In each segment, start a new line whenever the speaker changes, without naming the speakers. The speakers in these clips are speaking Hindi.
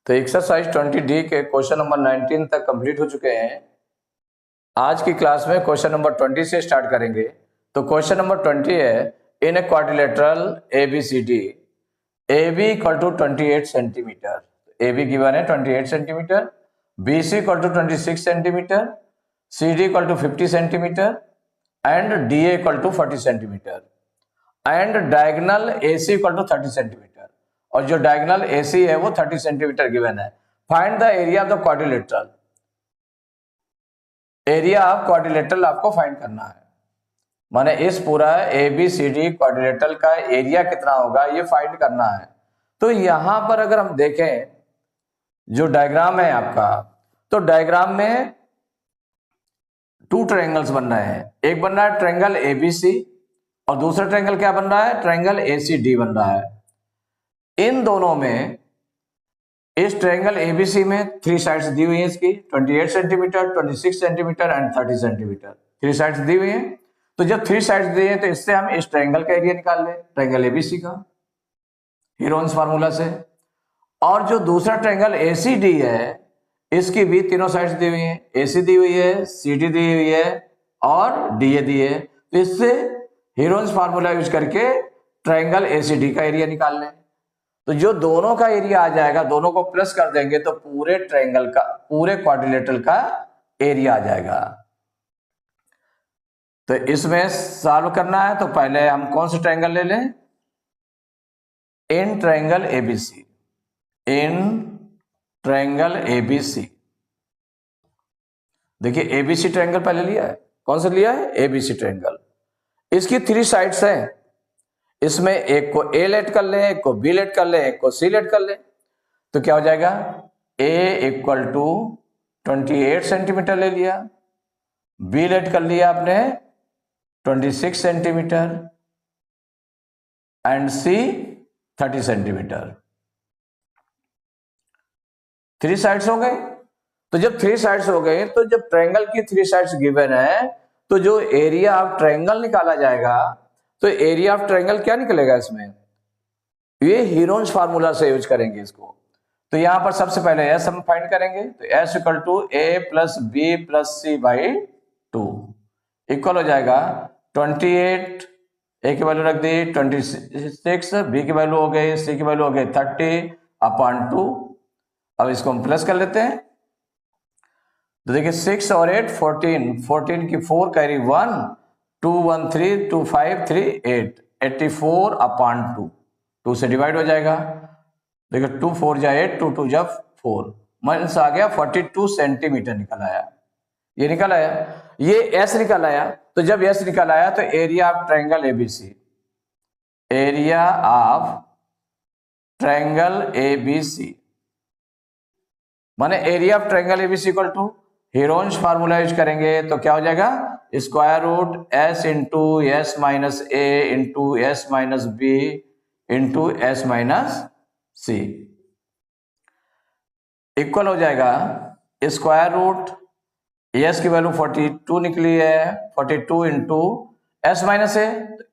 तो एक्सरसाइज 20D के क्वेश्चन नंबर 19 तक कंप्लीट हो चुके हैं। आज की क्लास में क्वेश्चन नंबर 20 से स्टार्ट करेंगे। तो क्वेश्चन नंबर 20 है, in a quadrilateral ABCD AB equal to 28 centimetre. AB given है 28 centimetre, BC equal to 26 centimetre, CD equal to 50 centimetre and DA equal to 40 centimetre and diagonal AC equal to 30 centimetre. और जो डायगोनल AC है वो 30 सेंटीमीटर गिवन है। Find the area of the quadrilateral. Area of quadrilateral आपको फाइंड करना है, माने इस पूरा ABCD क्वाड्रिलेटरल का एरिया कितना होगा ये फाइंड करना है। तो यहां पर अगर हम देखें जो डायग्राम है आपका, तो डायग्राम में टू ट्रायंगल्स बन रहे हैं। एक बन रहा है ट्रायंगल ABC और दूसरा ट्रायंगल क्या बन रहा है, ट्रायंगल ACD बन रहा है। इन दोनों में इस ट्रायंगल ABC में 3 साइड्स दी हुई हैं इसकी, 28 centimetre, 26 centimetre and 30 centimetre. 3 sides दी हुई हैं। तो जब 3 साइड्स दी हैं तो इससे हम इस ट्रायंगल का एरिया निकाल लें, ट्रायंगल ABC का, हीरोन्स फार्मूला से। और जो दूसरा ट्रायंगल ACD है इसकी भी तीनों साइड्स दी हुई हैं, AC दी हुई है, CD दी हुई है और DA दी है। तो इससे हीरोन्स फार्मूला यूज करके ट्रायंगल ACD का एरिया निकाल लें। तो जो दोनों का एरिया आ जाएगा, दोनों को प्लस कर देंगे तो पूरे ट्रायंगल का, पूरे क्वाड्रिलेटरल का एरिया आ जाएगा। तो इसमें सॉल्व करना है तो पहले हम कौन सा ट्रायंगल ले लें, in triangle ABC। In triangle ABC, देखिए ABC ट्रायंगल पहले लिया है। कौन सा लिया है, ABC ट्रायंगल। इसकी 3 साइड्स हैं, इसमें एक को A लेट कर लें, एक को B लेट कर लें, एक को C लेट कर लें। तो क्या हो जाएगा, A इक्वल टू 28 सेंटीमीटर ले लिया, B लेट कर लिया आपने 26 centimetre and C 30 centimetre. 3 sides हो गए। तो जब 3 साइड्स हो गए तो जब ट्रायंगल की 3 साइड्स गिवन है तो जो एरिया ऑफ ट्रायंगल निकाला जाएगा, तो एरिया ऑफ ट्रायंगल क्या निकलेगा इसमें, ये हीरोन्स फार्मूला से यूज करेंगे इसको। तो यहां पर सबसे पहले S हम फाइंड करेंगे। तो S equal to A plus B plus C by 2 equal हो जाएगा 28, A की वैल्यू रख दी 26, B की वैल्यू हो गई, C की वैल्यू हो गई 30 अपॉन 2। अब इसको हम प्लस कर लेते हैं। तो देखिए 6 और 8 14, 14 की 4 कैरी 1, 2 1 3, 2 5 3 8, 84 अपॉन 2, 2 से डिवाइड हो जाएगा। देखिए 2 4 जा 8, 2 2 जा 4, माइनस आ गया 42 सेंटीमीटर निकल आया। ये निकल आया, ये S निकल आया। तो जब S निकल आया तो area of triangle ABC, area of triangle ABC माने area of triangle ABC equal to Heron's formula use करेंगे तो क्या हो जाएगा, square root S into S minus A into S minus B into S minus C equal हो जाएगा स्क्वायर रूट S की वैल्यू 42 निकली है, 42 into S minus A,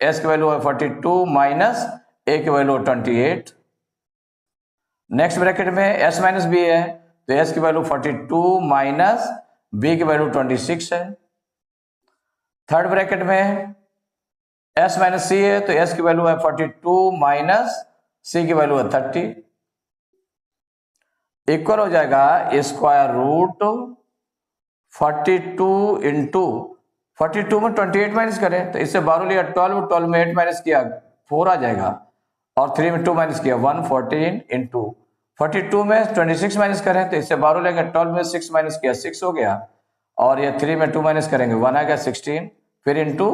S की वैल्यू है 42 माइनस A की वैल्यू 28। नेक्स्ट ब्रैकेट में S माइनस B है तो S की वैल्यू 42 माइनस B की वैल्यू 26 है। थर्ड ब्रैकेट में S माइनस C है तो S की वैल्यू है 42 माइनस C की वैल्यू है 30 इक्वल हो जाएगा स्क्वायर रूट 42 इंटू 42 में 28 माइनस करें तो इससे 12 लिया 12, 12 में 8 माइनस किया 4 आ जाएगा और 3 में 2 माइनस किया 1, 14 इंटू 42 में 26 माइनस करें तो इससे 12 लेंगे, 12 में 6 माइनस किया 6 हो गया और ये 3 में 2 माइनस करेंगे 1 आ गया 16, फिर इंटू,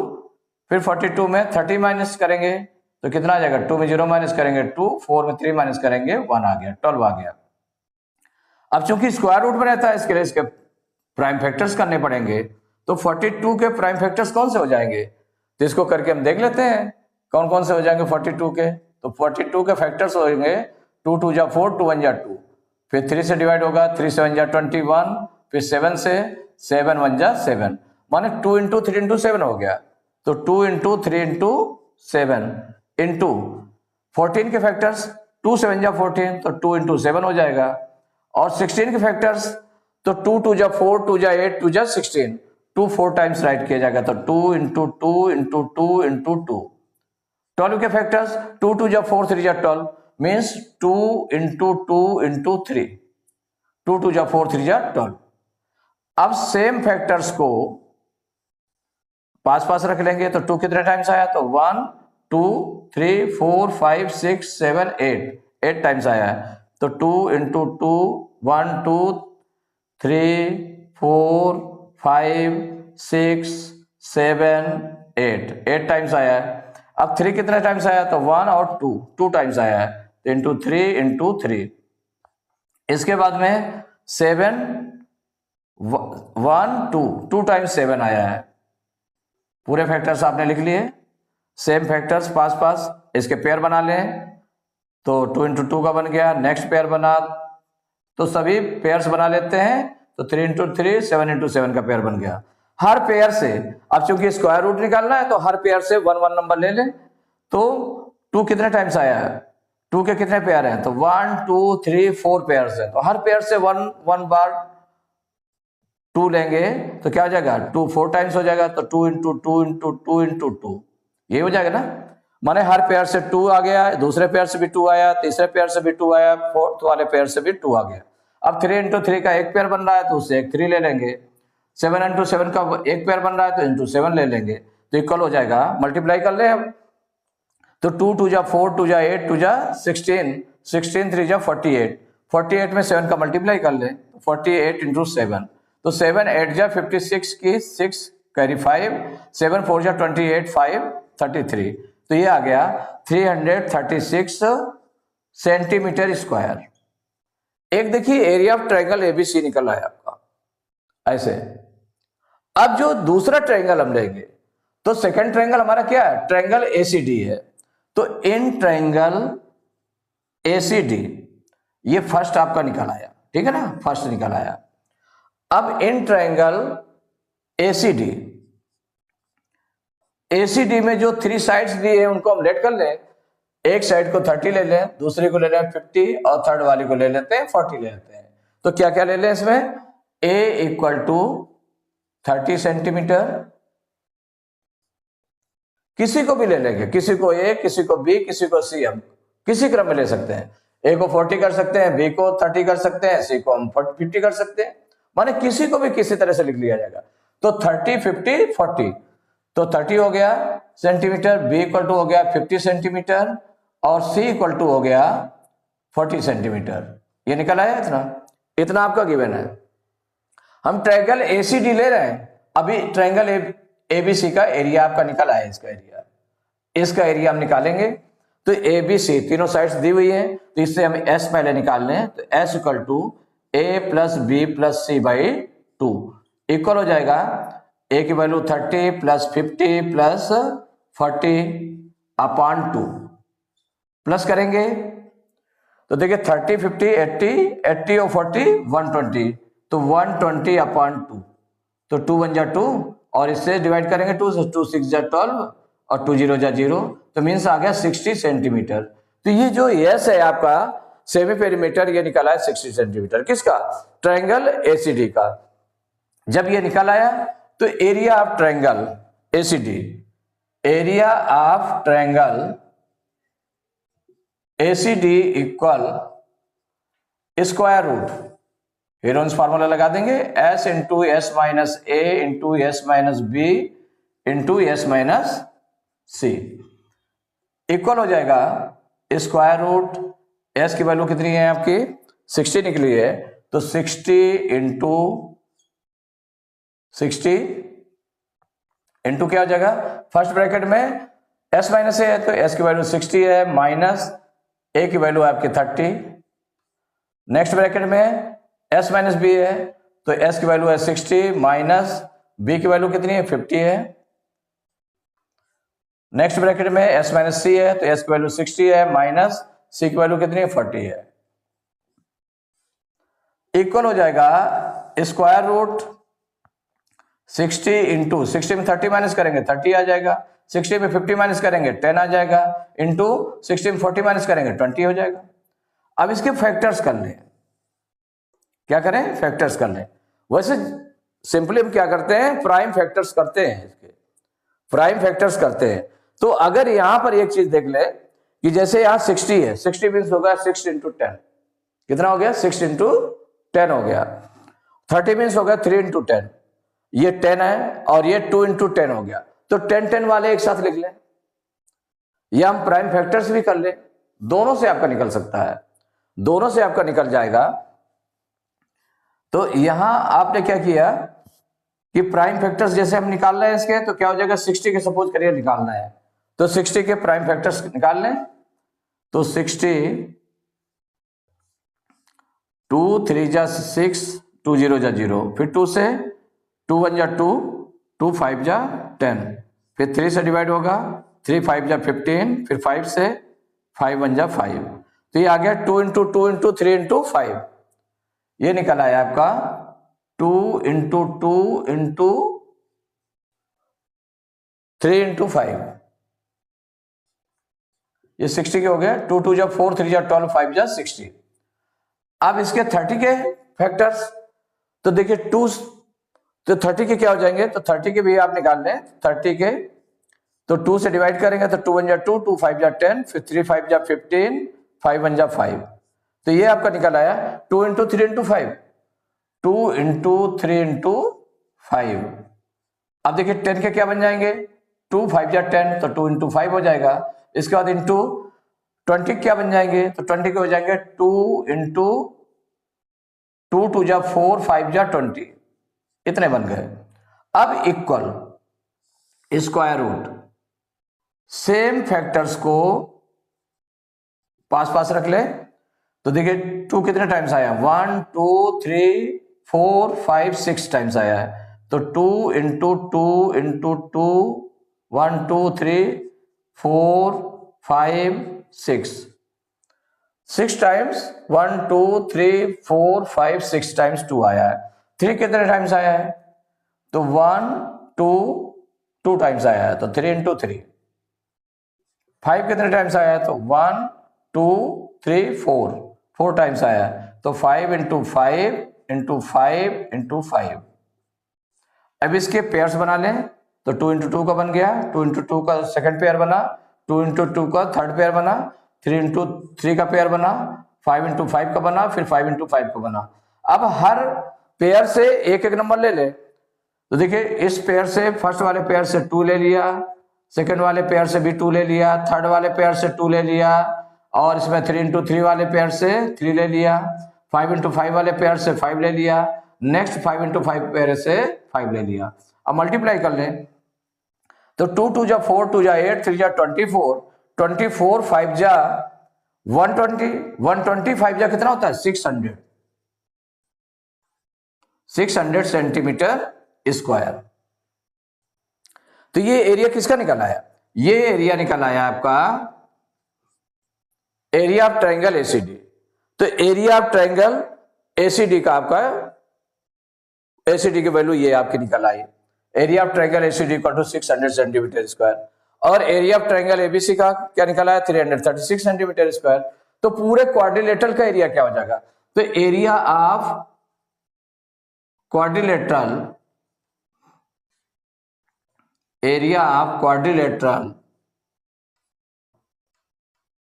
फिर 42 में 30 माइनस करेंगे तो कितना आ जाएगा, 2 में 0 माइनस करेंगे 2, 4 में 3 माइनस करेंगे 1 आ गया, 12 आ गया। अब चूंकि स्क्वायर रूट में रहता है इसके लिए इसके प्राइम फैक्टर्स करने पड़ेंगे। तो 42 के प्राइम फैक्टर्स कौन से हो जाएंगे, तो इसको करके हम देख लेते हैं कौन कौन से हो जाएंगे 42 के। तो 42 के फैक्टर्स होंगे 2 2 जा 4, 2 1 जा 2, फिर 3 से डिवाइड होगा 3 7 जा 21, फिर 7 से 7 1 जा 7, माने 2 इंटू 3 इंटू 7 हो गया। तो 2 इंटू 3 इंटू 7 इंटू 14 के फैक्टर्स 2 7 जा 14 तो 2 इंटू 7 हो जाएगा और 16 के फैक्टर्स, तो 2 2 जा 4, 2 जा 8, 2 जा 16, 2 4 टाइम्स राइट किया जाएगा, तो 2 इंटू 2 इंटू 2 इंटू 2। 12 के फैक्टर्स, 2 2 जा 4, 3 जा 12, मीन्स 2 इंटू 2 इंटू 3, 2 2 जा 4, 3 जा 12। अब सेम फैक्टर्स को पास पास रख लेंगे, तो 2 कितने टाइम्स आया, तो 1 2 3 4 5 6 7 8, 8 टाइम्स आया है, तो 2 इंटू 2 1 2 3 4 5 6 7 8, 8 टाइम्स आया है। अब 3 कितने टाइम्स आया, तो 1 और 2, 2 टाइम्स आया है, तो इंटू 3 इंटू 3। इसके बाद में 7 1 2, 2 टाइम्स 7 आया है। पूरे फैक्टर्स आपने लिख लिए, सेम फैक्टर्स पास पास, इसके पेयर बना लें, तो 2 इंटू 2 का बन गया। नेक्स्ट पेयर बना, तो सभी पेयर्स बना लेते हैं, तो 3 इंटू 3 7 इंटू 7 का पेयर बन गया। हर पेयर से, अब चूंकि स्क्वायर रूट निकालना है तो हर पेयर से 1 1 नंबर ले लें, तो 2 कितने टाइम्स आया है, 2 के कितने पेयर हैं, तो 1 2 3 4 पेयर्स हैं, तो हर पेयर से 1 1 बार 2 लेंगे, तो क्या हो जाएगा, 2 4 टाइम्स हो जाएगा, तो 2 इंटू 2 इंटू 2 इंटू 2, ये हो जाएगा ना। माने हर पेयर से 2 आ गया, दूसरे पेयर से भी 2 आया, तीसरे पेयर से भी 2 आया, फोर्थ वाले पेयर से भी 2 आ गया। अब 3 इंटू 3 का एक पेयर बन रहा है, तो उससे एक 3 ले लेंगे। 7 इंटू 7 का एक पेयर बन रहा है, तो इंटू 7 ले लेंगे, तो इक्वल हो जाएगा। मल्टीप्लाई कर ले अब, तो 2 2 जा 4, 2 जा 8, 2 जा 16, 16 3 जा 48, 48 में 7 का मल्टीप्लाई कर ले, 48 इंटू 7, तो 7 8 जा 56 की 6 कैरी 5, 7 4 जा 28, 5 33, तो ये आ गया 336 सेंटीमीटर स्क्वायर। एक देखिए एरिया ऑफ ट्रायंगल एबीसी निकल आया आपका ऐसे। अब जो दूसरा ट्रायंगल हम लेंगे, तो सेकंड ट्रायंगल हमारा क्या है, ट्रायंगल एसीडी है, तो इन ट्रायंगल एसीडी, ये फर्स्ट आपका निकल आया, ठीक है ना, फर्स्ट निकल आया। अब इन ट्रायंगल एसीडी, एसीडी में जो 3 साइड्स दिए हैं उनको हम लेट कर लें, एक साइड को 30 ले लें, दूसरे को ले लें 50, और थर्ड वाले को ले लेते हैं 40 ले लेते हैं। तो क्या क्या ले लें इसमें, A इक्वल टू 30 सेंटीमीटर, किसी को भी ले लेंगे, किसी को A, किसी को B, किसी को C, हम किसी क्रम में ले सकते हैं। A को 40 कर सकते हैं, B को 30 कर सकते हैं, C को हम 50 कर सकते हैं, माने किसी को भी किसी तरह से लिख लिया जाएगा। तो 30 50 40, तो 30 हो गया सेंटीमीटर, B इक्वल टू हो गया 50 सेंटीमीटर, और C इक्वल टू हो गया 40 सेंटीमीटर। ये निकल आया इतना, इतना आपका गिवन है। हम ट्रायंगल एसीडी ले रहे हैं, अभी ट्रायंगल एबीसी का एरिया आपका निकल आया, इसका एरिया हम निकालेंगे। तो एबीसी तीनों साइड्स दी हुई है, तो इससे हम एस पहले निकाल लें, तो S equal to A plus B plus C by 2 equal हो जाएगा ए की value 30 plus 50 plus 40 upon 2, plus करेंगे तो देखिए 30 50 80 और 40 120, तो 120 अपॉन 2, तो 2 1 जा 2, और इससे डिवाइड करेंगे 2 से, 2 6 जा 12 और 2 0 जा 0, तो मीन्स आ गया 60 सेंटीमीटर। तो ये जो यस है आपका सेमी पेरीमीटर, ये निकला है 60 सेंटीमीटर, किसका, ट्रायंगल एसीडी का। जब ये निकल आया तो area of triangle ACD, area of triangle ACD equal square root, Heron's formula लगा देंगे, s into s minus a into s minus b into s minus c equal हो जाएगा स्क्वायर रूट, एस की वैल्यू कितनी है आपकी 60 निकली है, तो 60 इंटू 60 इंटू क्या हो जाएगा, फर्स्ट ब्रैकेट में एस माइनस ए है तो एस की वैल्यू 60 है, माइनस ए की वैल्यू आपकी 30, नेक्स्ट ब्रैकेट में एस माइनस बी है तो एस की वैल्यू है 60, माइनस बी की वैल्यू कितनी है 50 है, नेक्स्ट ब्रैकेट में एस माइनस सी है तो एस की वैल्यू 60 है, माइनस सी की वैल्यू कितनी है 40 है, इक्वल हो जाएगा स्क्वायर रूट 60 इंटू 60 में 30 माइनस करेंगे 30 आ जाएगा, 60 में 50 माइनस करेंगे 10 आ जाएगा, इंटू 60 में 40 माइनस करेंगे 20 हो जाएगा। अब इसके फैक्टर्स कर लें, क्या करें, फैक्टर्स कर लें। वैसे सिंपली हम क्या करते हैं, प्राइम फैक्टर्स करते हैं, इसके प्राइम फैक्टर्स करते हैं। तो अगर यहां पर एक चीज देख ले कि जैसे यहां 60 है, 60 मीन्स होगा 6 इंटू 10, कितना हो गया, 6 इंटू 10 हो गया। 30 मीन्स हो गया 3 इंटू 10, ये 10 है और ये 2 इंटू 10 हो गया। तो 10 वाले एक साथ लिख लें, या हम प्राइम फैक्टर्स भी कर लें, दोनों से आपका निकल सकता है, दोनों से आपका निकल जाएगा। तो यहां आपने क्या किया कि प्राइम फैक्टर्स जैसे हम निकाल रहे हैं इसके, तो क्या हो जाएगा, 60 के सपोज करिए निकालना है, तो 60 के प्राइम फैक्टर्स निकाल लें। तो 60, 2 3 जा 6, 2 0 जा 0, फिर 2 से 2 1 जा 2, 2 5 जा 10, फिर 3 से डिवाइड होगा, 3 5 जा 15, फिर 5 से 5 1 जा 5। तो ये आ गया 2 इंटू 2 इंटू 3 इंटू 5, ये निकल आया आपका 2 इंटू 2 इंटू 3 इंटू 5, ये 60 के हो गया। 2 2 जा 4, 3 जा 12, 5 जा 60। अब इसके 30 के फैक्टर्स, तो देखिए 2, तो 30 के क्या हो जाएंगे, तो 30 के भी आप निकाल लें। 30 के तो 2 से डिवाइड करेंगे तो 2 1 जा 2, 2 5 जा 10, फिर 3 5 जा 15, 5 1 जा 5। तो ये आपका निकल आया 2 इंटू 3 इंटू 5, 2 इंटू 3 इंटू 5। अब देखिए 10 के क्या बन जाएंगे, 2 5 जा 10, तो 2 इंटू 5 हो जाएगा। इसके बाद इंटू 20 क्या बन जाएंगे, तो 20 के हो जाएंगे 2 इंटू 2 2 जा 4, 5 जा 20, इतने बन गए। अब equal square root, same factors को पास पास रख ले। तो देखिए 2 कितने टाइम्स आया, 1 2 3 4 5 6 टाइम्स आया है। तो 2 इंटू 2 इंटू 2, 1 2 3 4 5 6, 6 टाइम्स 1 2 3 4 5 6 टाइम्स 2 आया है। 3 कितने टाइम्स आया है, तो 1 2 2 टाइम्स आया है, तो 3 इंटू 3। 5 कितने टाइम्स आया है, तो 1 2 3 4 4 टाइम्स आया है, तो 5 इंटू 5 इंटू 5 इंटू 5। अब इसके पेयर्स बना लें, तो 2 इंटू 2 का बन गया, 2 इंटू 2 का सेकंड पेयर बना, 2 इंटू 2 का थर्ड पेयर बना, 3 इंटू 3 का पेयर बना, 5 इंटू 5 का बना, फिर 5 इंटू 5 का बना। अब हर पेयर से एक एक नंबर ले ले। तो देखिए इस पेयर से, फर्स्ट वाले पेयर से 2 ले लिया, सेकंड वाले पेयर से भी 2 ले लिया, थर्ड वाले पेयर से 2 ले लिया, और इसमें 3 इंटू 3 वाले पेयर से 3 ले लिया, 5 इंटू 5 वाले पेयर से 5 ले लिया, नेक्स्ट 5 इंटू 5 पेयर से 5 ले लिया। अब मल्टीप्लाई कर ले, तो 2 2 जा 4, 2 जा 8, 3 जा 24, 24 5 जा 120, 120 5 जा कितना होता है, 600, 600 सेंटीमीटर स्क्वायर। तो ये एरिया किसका निकल आया, ये एरिया निकल आया आपका एरिया ऑफ ट्रायंगल एसीडी। तो एरिया ऑफ ट्रायंगल एसीडी का आपका, एसीडी की वैल्यू ये आपकी निकल आई, area of triangle ACD equal to 600 centimetre square. और एरिया ऑफ ट्रायंगल एबीसी का क्या निकला है, 336 सेंटीमीटर स्क्वायर। तो पूरे क्वाड्रिलेटरल का एरिया क्या हो जाएगा, तो area of quadrilateral, area of quadrilateral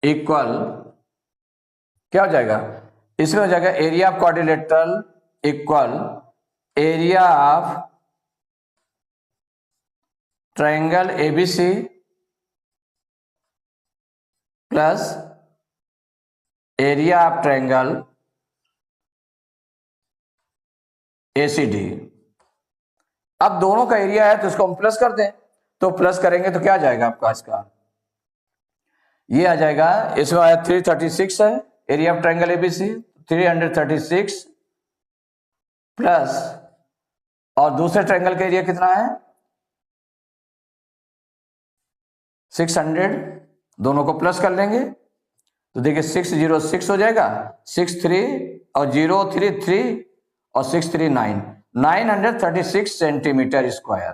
equal क्या हो जाएगा, इसमें हो जाएगा area of quadrilateral equal area of triangle ABC plus area of triangle ACD. अब दोनों का एरिया है तो इसको हम प्लस कर दें, तो प्लस करेंगे तो क्या आ जाएगा आपका, इसका ये आ जाएगा, इसमें आया 336 है area of triangle ABC, 336 plus, और दूसरे ट्रायंगल का एरिया कितना है 600, दोनों को प्लस कर लेंगे तो देखिए 606 हो जाएगा, 63 और 0 3 3 और 6 3 9, 936 सेंटीमीटर स्क्वायर।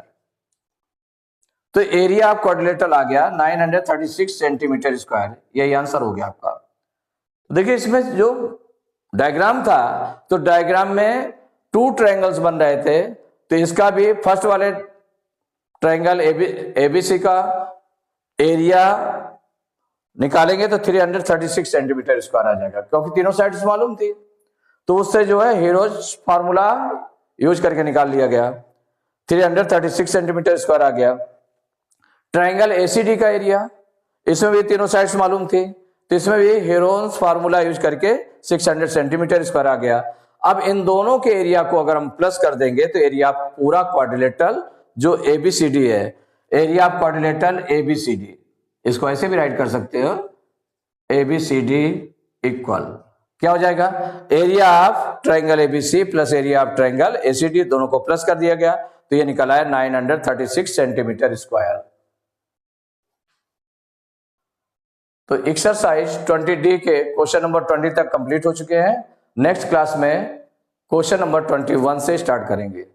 तो एरिया ऑफ क्वाड्रिलेटरल आ गया 936 सेंटीमीटर स्क्वायर, यही आंसर हो गया आपका। देखिए इसमें जो डायग्राम था, तो डायग्राम में 2 ट्रायंगल्स बन रहे थे, तो इसका भी फर्स्ट वाले ट्रायंगल एबीसी का एरिया निकालेंगे तो 336 सेंटीमीटर स्क्वायर आ जाएगा, क्योंकि तीनों साइड्स मालूम थी, तो उससे जो है हीरोज फार्मूला यूज करके निकाल लिया गया, 336 सेंटीमीटर स्क्वायर आ गया। ट्रायंगल एसीडी का एरिया, इसमें भी तीनों साइड्स मालूम थी, तो इसमें भी हीरोन्स फार्मूला यूज करके 600 सेंटीमीटर स्क्वायर आ गया। अब इन दोनों के एरिया को अगर हम प्लस कर देंगे तो एरिया पूरा क्वाड्रिलेटरल जो एबीसीडी है, एरिया ऑफ क्वाड्रिलेटरल एबीसीडी, इसको ऐसे भी राइट कर सकते हो, एबीसीडी इक्वल क्या हो जाएगा, area of triangle ABC plus area of triangle ACD, दोनों को प्लस कर दिया गया, तो ये निकला है 936 सेंटीमीटर स्क्वायर। तो एक्सरसाइज 20D के क्वेश्चन नंबर 20 तक कंप्लीट हो चुके हैं। नेक्स्ट क्लास में क्वेश्चन नंबर 21 से स्टार्ट करेंगे।